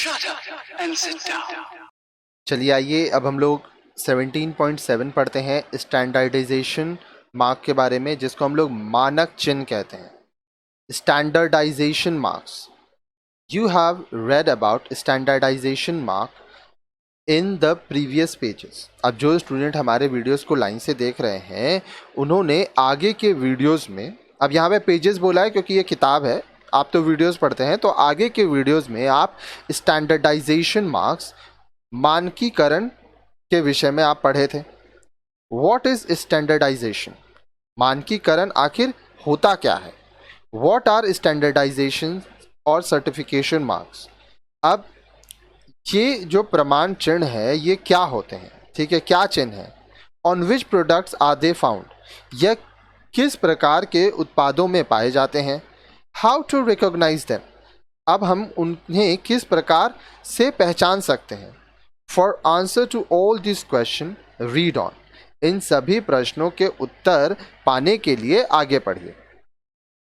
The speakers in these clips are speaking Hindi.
Shut up and sit down. चलिए आइए अब हम लोग 17.7 पढ़ते हैं स्टैंडर्डाइजेशन मार्क के बारे में, जिसको हम लोग मानक चिन्ह कहते हैं। Standardisation marks, you have read about standardisation mark in the previous pages. अब जो स्टूडेंट हमारे वीडियोस को लाइन से देख रहे हैं उन्होंने आगे के वीडियोस में, अब यहाँ पे पेजेस बोला है क्योंकि ये किताब है, आप तो वीडियोस पढ़ते हैं, तो आगे के वीडियोस में आप स्टैंडर्डाइजेशन मार्क्स, मानकीकरण के विषय में आप पढ़े थे। व्हाट इज स्टैंडर्डाइजेशन, मानकीकरण आखिर होता क्या है। व्हाट आर स्टैंडर्डाइजेशन और सर्टिफिकेशन मार्क्स, अब ये जो प्रमाण चिन्ह है ये क्या होते हैं, ठीक है, क्या चिन्ह है। On which products are they found, यह किस प्रकार के उत्पादों में पाए जाते हैं। हाउ टू रिकॉग्नाइज देम, अब हम उन्हें किस प्रकार से पहचान सकते हैं। For answer to all this question read on, इन सभी प्रश्नों के उत्तर पाने के लिए आगे पढ़िए।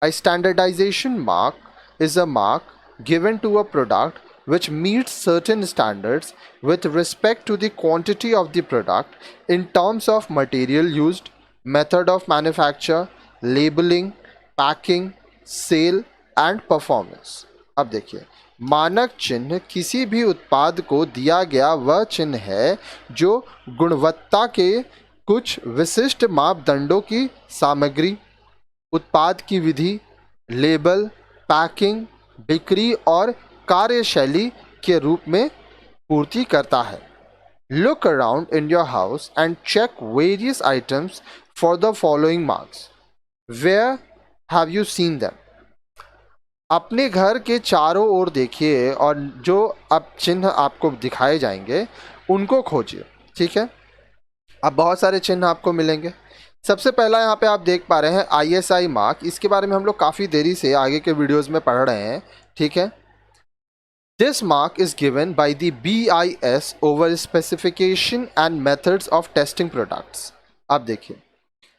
A standardization mark is a mark given to a product which meets certain standards with respect to the quantity of the product in terms of material used, method of manufacture, labeling, packing, sale and performance। अब देखिए, मानक चिन्ह किसी भी उत्पाद को दिया गया वह चिन्ह है जो गुणवत्ता के कुछ विशिष्ट मापदंडों की सामग्री, उत्पाद की विधि, लेबल, पैकिंग, बिक्री और कार्यशैली के रूप में पूर्ति करता है। Look around in your house and check various items for the following marks. Where have you seen them, अपने घर के चारों ओर देखिए और जो अब चिन्ह आपको दिखाए जाएंगे उनको खोजिए, ठीक है। अब बहुत सारे चिन्ह आपको मिलेंगे। सबसे पहला यहाँ पे आप देख पा रहे हैं ISI मार्क, इसके बारे में हम लोग काफ़ी देरी से आगे के वीडियोस में पढ़ रहे हैं, ठीक है। This mark is given by the BIS over specification and methods of testing products. अब देखिए,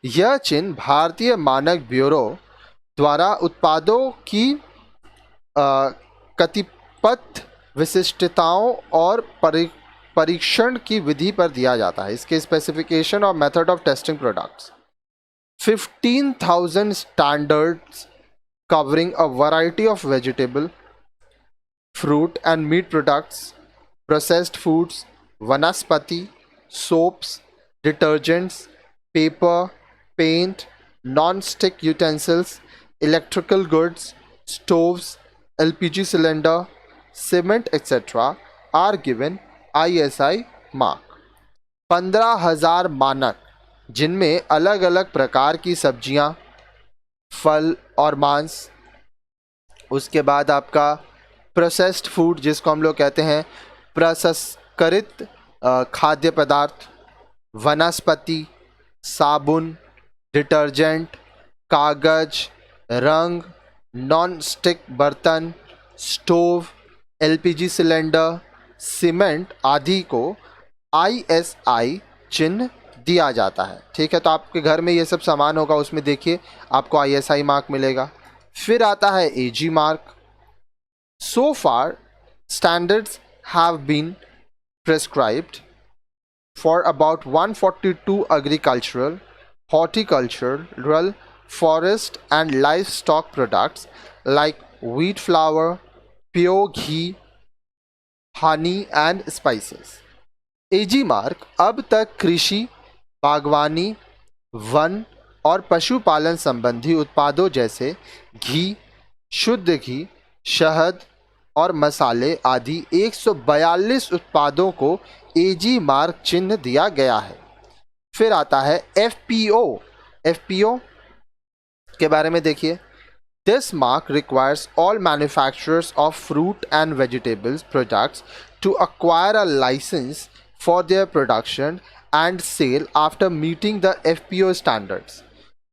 यह चिन्ह भारतीय मानक ब्यूरो द्वारा उत्पादों की कतिपय विशिष्टताओं और परीक्षण की विधि पर दिया जाता है। इसके स्पेसिफिकेशन और method of testing products 15,000 standards covering a variety of vegetable, fruit and meat products, processed foods, vanaspati, soaps, detergents, paper, paint, non-stick utensils, electrical goods, stoves, LPG cylinder, cement, etc. are given ISI mark। 15,000 मानक जिनमें अलग अलग प्रकार की सब्जियां, फल और मांस, उसके बाद आपका प्रोसेस्ड फूड जिसको हम लोग कहते हैं प्रसंस्कृत खाद्य पदार्थ, वनस्पति, साबुन, डिटर्जेंट, कागज, रंग, नॉन स्टिक बर्तन, स्टोव, LPG सिलेंडर, सीमेंट आदि को ISI चिन्ह दिया जाता है, ठीक है। तो आपके घर में ये सब सामान होगा, उसमें देखिए आपको ISI मार्क मिलेगा। फिर आता है AG mark. So far standards have been prescribed for about 142 agricultural, horticultural, forest and livestock products like wheat flour, pure ghee, honey and spices। AG mark अब तक कृषि, बागवानी, वन और पशुपालन संबंधी उत्पादों जैसे घी, शुद्ध घी, शहद और मसाले आदि 142 उत्पादों को AG मार्क चिन्ह दिया गया है। फिर आता है FPO। FPO के बारे में देखिए, this mark requires all manufacturers of fruit and vegetables products to acquire a license for their production and sale after meeting the FPO standards।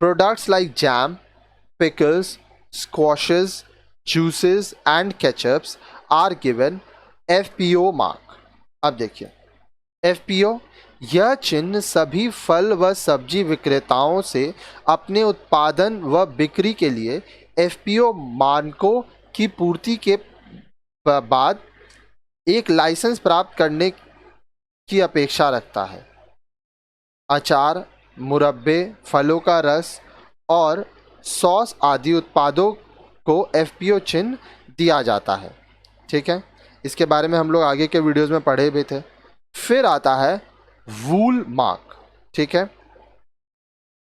Products like jam, pickles, squashes, juices and ketchups are given FPO mark। अब देखिए, FPO यह चिन्ह सभी फल व सब्जी विक्रेताओं से अपने उत्पादन व बिक्री के लिए FPO मानकों की पूर्ति के बाद एक लाइसेंस प्राप्त करने की अपेक्षा रखता है। अचार, मुरब्बे, फलों का रस और सॉस आदि उत्पादों को एफपीओ चिन्ह दिया जाता है। ठीक है, इसके बारे में हम लोग आगे के वीडियोस में पढ़े भी थे। फिर आता है वूल मार्क। ठीक है,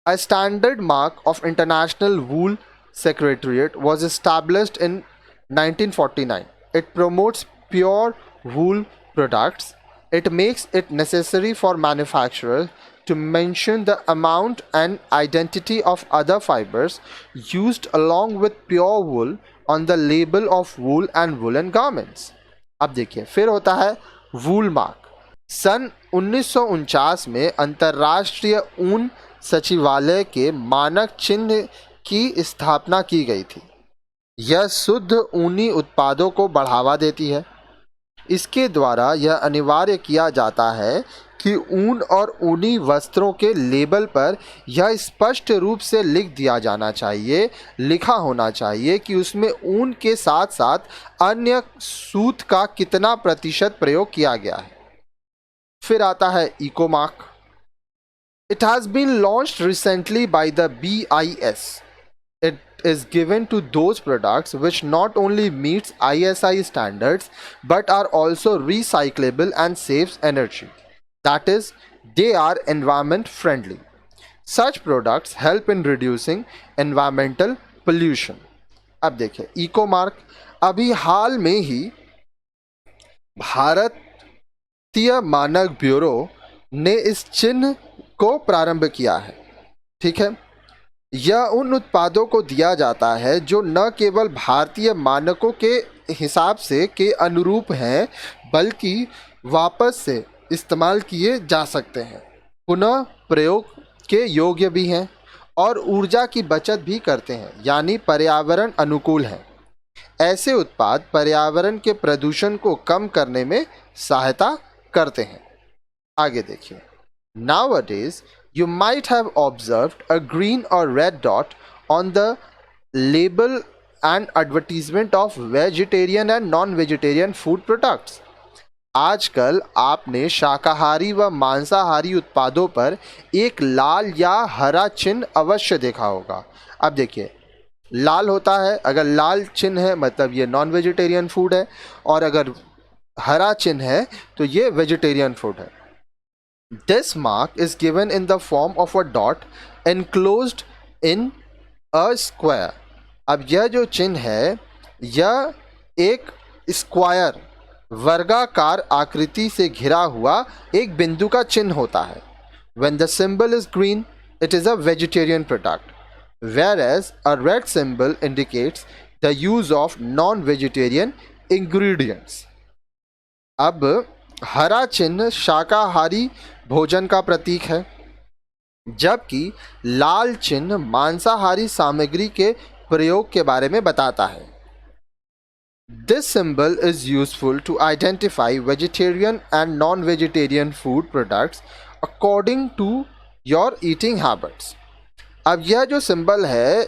A standard mark of International Wool Secretariat was established in 1949. It promotes pure wool products. It makes it necessary for manufacturers to mention the amount and identity of other fibers used along with pure wool on the label of wool and woolen garments. अब देखिए, फिर होता है वूल मार्क। सन 1949 में अंतर्राष्ट्रीय ऊन सचिवालय के मानक चिन्ह की स्थापना की गई थी। यह शुद्ध ऊनी उत्पादों को बढ़ावा देती है। इसके द्वारा यह अनिवार्य किया जाता है कि ऊन और ऊनी वस्त्रों के लेबल पर यह स्पष्ट रूप से लिख दिया जाना चाहिए, लिखा होना चाहिए कि उसमें ऊन के साथ साथ अन्य सूत का कितना प्रतिशत प्रयोग किया गया है। फिर आता है eco mark. It has been launched recently by the BIS. It is given to those products which not only meets ISI standards but are also recyclable and saves energy. That is, they are environment friendly. Such products help in reducing environmental pollution. अब देखिए, इको मार्क अभी हाल में ही भारतीय मानक ब्यूरो ने इस चिन्ह को प्रारंभ किया है। ठीक है, यह उन उत्पादों को दिया जाता है जो न केवल भारतीय मानकों के हिसाब से के अनुरूप हैं बल्कि वापस से इस्तेमाल किए जा सकते हैं, पुनः प्रयोग के योग्य भी हैं और ऊर्जा की बचत भी करते हैं, यानी पर्यावरण अनुकूल हैं। ऐसे उत्पाद पर्यावरण के प्रदूषण को कम करने में सहायता करते हैं। आगे देखिए, Nowadays, you might have observed a green or red dot on the label and advertisement of vegetarian and non-vegetarian food products. आजकल आपने शाकाहारी व मांसाहारी उत्पादों पर एक लाल या हरा चिन्ह अवश्य देखा होगा। अब देखिए, लाल होता है, अगर लाल चिन्ह है मतलब ये नॉन वेजिटेरियन फूड है, और अगर हरा चिन्ह है तो ये वेजिटेरियन फूड है। This mark is given in the form of a dot enclosed in a square. अब यह जो चिन्ह है यह एक स्क्वायर वर्गाकार आकृति से घिरा हुआ एक बिंदु का चिन्ह होता है। When the symbol is green, it is a vegetarian product, whereas a red symbol indicates the use of non-vegetarian ingredients. अब हरा चिन्ह शाकाहारी भोजन का प्रतीक है, जबकि लाल चिन्ह मांसाहारी सामग्री के प्रयोग के बारे में बताता है। This symbol is useful to identify vegetarian and non-vegetarian food products according to your eating habits. अब यह जो सिंबल है,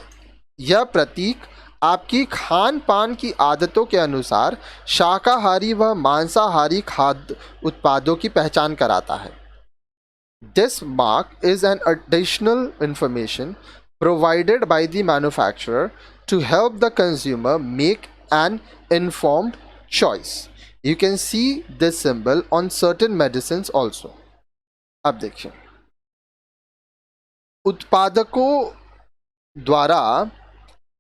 यह प्रतीक आपकी खान पान की आदतों के अनुसार शाकाहारी व मांसाहारी खाद्य उत्पादों की पहचान कराता है। This mark is an additional information provided by the manufacturer to help the consumer make an informed choice. You can see this symbol on certain medicines also. अब देखिए, उत्पादकों द्वारा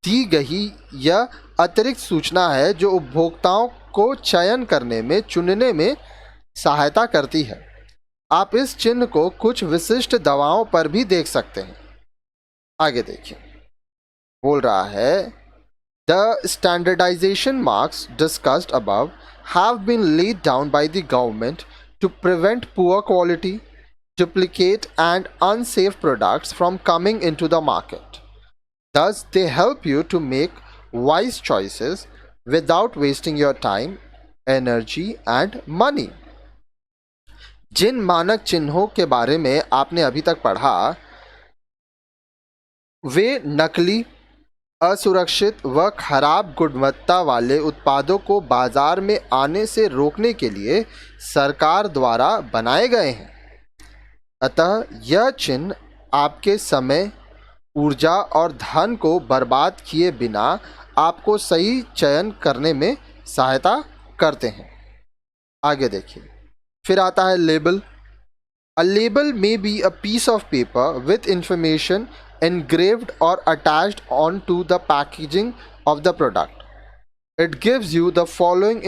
दी गई यह अतिरिक्त सूचना है जो उपभोक्ताओं को चयन करने में, चुनने में सहायता करती है। आप इस चिन्ह को कुछ विशिष्ट दवाओं पर भी देख सकते हैं। आगे देखिए, बोल रहा है the standardisation marks discussed above have been laid down by the government to prevent poor quality, duplicate and unsafe products from coming into the market. Thus, they help you to make wise choices without wasting your time, energy and money. जिन मानक चिन्हों के बारे में आपने अभी तक पढ़ा वे नकली, असुरक्षित व खराब गुणवत्ता वाले उत्पादों को बाजार में आने से रोकने के लिए सरकार द्वारा बनाए गए हैं। अतः यह चिन्ह आपके समय, ऊर्जा और धन को बर्बाद किए बिना आपको सही चयन करने में सहायता करते हैं। आगे देखिए, फिर आता है label. A label may be a piece of paper with information engraved or attached onto the packaging of the product. It gives you the following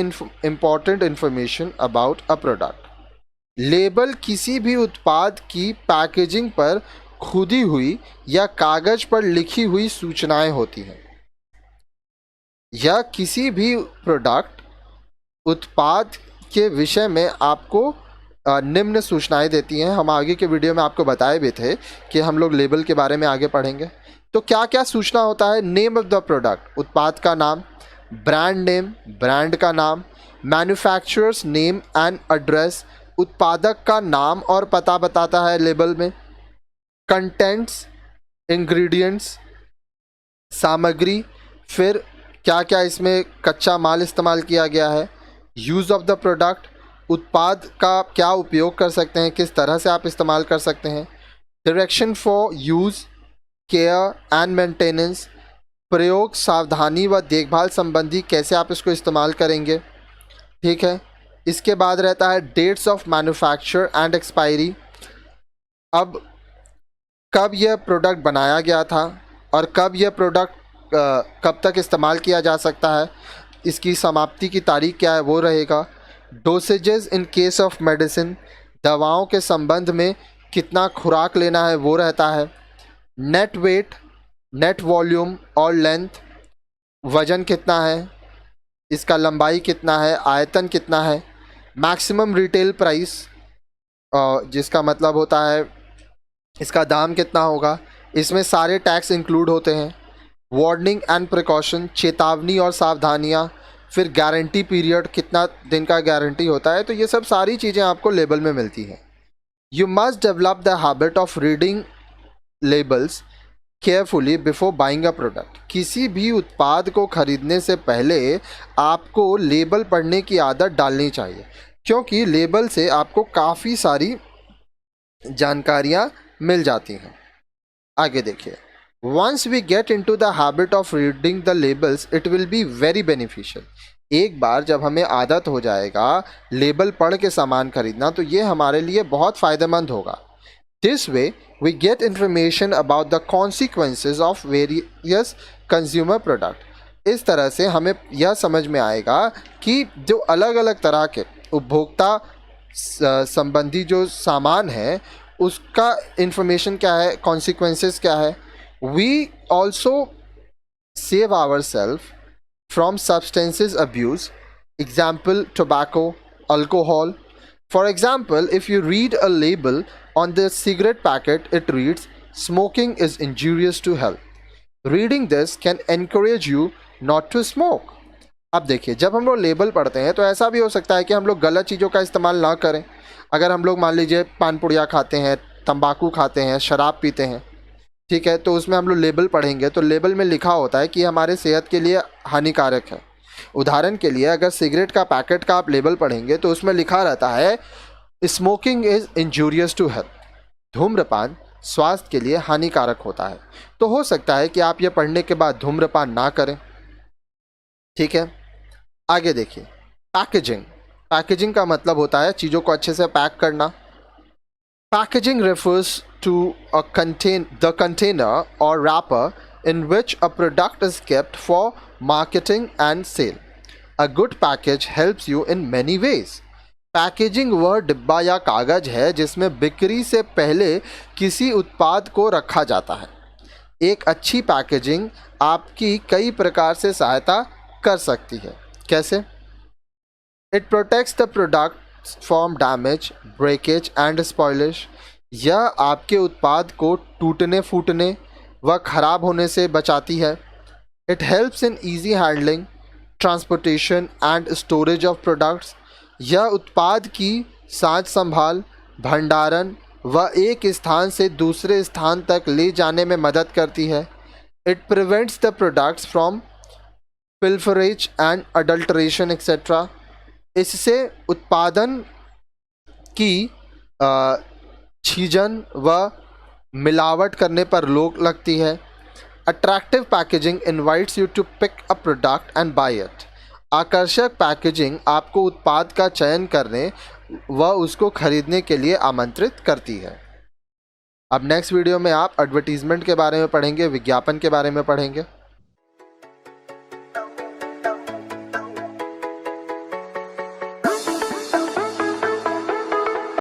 important information about a product. Label किसी भी उत्पाद की पैकेजिंग पर खुदी हुई या कागज पर लिखी हुई सूचनाएं होती हैं। यह किसी भी प्रोडक्ट उत्पाद के विषय में आपको निम्न सूचनाएं देती हैं। हम आगे के वीडियो में आपको बताए भी थे कि हम लोग लेबल के बारे में आगे पढ़ेंगे। तो क्या क्या सूचना होता है? नेम ऑफ द प्रोडक्ट, उत्पाद का नाम, ब्रांड नेम, ब्रांड का नाम, मैन्युफैक्चरर्स नेम एंड एड्रेस, उत्पादक का नाम और पता बताता है लेबल में। कंटेंट्स, इंग्रेडिएंट्स, सामग्री, फिर क्या क्या इसमें कच्चा माल इस्तेमाल किया गया है। यूज़ ऑफ द प्रोडक्ट, उत्पाद का क्या उपयोग कर सकते हैं, किस तरह से आप इस्तेमाल कर सकते हैं। Direction for use, care and maintenance, प्रयोग, सावधानी व देखभाल संबंधी कैसे आप इसको इस्तेमाल करेंगे। ठीक है, इसके बाद रहता है dates of manufacture and expiry. अब कब यह प्रोडक्ट बनाया गया था और कब यह प्रोडक्ट कब तक इस्तेमाल किया जा सकता है, इसकी समाप्ति की तारीख क्या है वो रहेगा। डोसेजेस इन केस ऑफ मेडिसिन, दवाओं के संबंध में कितना खुराक लेना है वो रहता है। नेट वेट, नेट वॉल्यूम और लेंथ, वज़न कितना है, इसका लंबाई कितना है, आयतन कितना है। मैक्सिमम रिटेल प्राइस, जिसका मतलब होता है इसका दाम कितना होगा, इसमें सारे टैक्स इंक्लूड होते हैं। वार्निंग एंड प्रिकॉशन, चेतावनी और सावधानियाँ। फिर गारंटी पीरियड, कितना दिन का गारंटी होता है। तो ये सब सारी चीज़ें आपको लेबल में मिलती हैं। You must develop the habit of reading labels carefully before buying a product. किसी भी उत्पाद को खरीदने से पहले आपको लेबल पढ़ने की आदत डालनी चाहिए, क्योंकि लेबल से आपको काफ़ी सारी जानकारियाँ मिल जाती हैं। आगे देखिए, Once we get into the habit of reading the labels, it will be very beneficial. एक बार जब हमें आदत हो जाएगा लेबल पढ़ के सामान खरीदना, तो ये हमारे लिए बहुत फ़ायदेमंद होगा। This way, we get information about the consequences of various consumer product. इस तरह से हमें यह समझ में आएगा कि जो अलग अलग तरह के उपभोक्ता संबंधी जो सामान है उसका इंफॉर्मेशन क्या है, कॉन्सिक्वेंसेस क्या है। We also save ourselves from substances abuse, example tobacco, alcohol. For example, if you read a label on the cigarette packet, it reads smoking is injurious to health. Reading this can encourage you not to smoke. अब देखिए, जब हम लोग लेबल पढ़ते हैं तो ऐसा भी हो सकता है कि हम लोग गलत चीज़ों का इस्तेमाल ना करें। अगर हम लोग मान लीजिए पान पुड़िया खाते हैं, तंबाकू खाते हैं, शराब पीते हैं, ठीक है, तो उसमें हम लोग लेबल पढ़ेंगे तो लेबल में लिखा होता है कि हमारे सेहत के लिए हानिकारक है। उदाहरण के लिए अगर सिगरेट का पैकेट का आप लेबल पढ़ेंगे तो उसमें लिखा रहता है smoking is injurious to health, धूम्रपान स्वास्थ्य के लिए हानिकारक होता है। तो हो सकता है कि आप ये पढ़ने के बाद धूम्रपान ना करें। ठीक है, आगे देखिए, पैकेजिंग। पैकेजिंग का मतलब होता है चीज़ों को अच्छे से पैक करना। Packaging refers to the container or wrapper in which a product is kept for marketing and sale. A good package helps you in many ways. Packaging वह डिब्बा या कागज है जिसमें बिक्री से पहले किसी उत्पाद को रखा जाता है। एक अच्छी पैकेजिंग आपकी कई प्रकार से सहायता कर सकती है। कैसे? It protects the product from damage, breakage and spoilage. यह आपके उत्पाद को टूटने फूटने व ख़राब होने से बचाती है। It helps in easy handling, transportation and storage of products. यह उत्पाद की साज संभाल, भंडारण व एक स्थान से दूसरे स्थान तक ले जाने में मदद करती है। It prevents the products from pilferage and adulteration etcetera. इससे उत्पादन की छीजन व मिलावट करने पर रोक लगती है। Attractive packaging invites you to pick a product and buy it. आकर्षक पैकेजिंग आपको उत्पाद का चयन करने व उसको खरीदने के लिए आमंत्रित करती है। अब नेक्स्ट वीडियो में आप एडवर्टीजमेंट के बारे में पढ़ेंगे, विज्ञापन के बारे में पढ़ेंगे।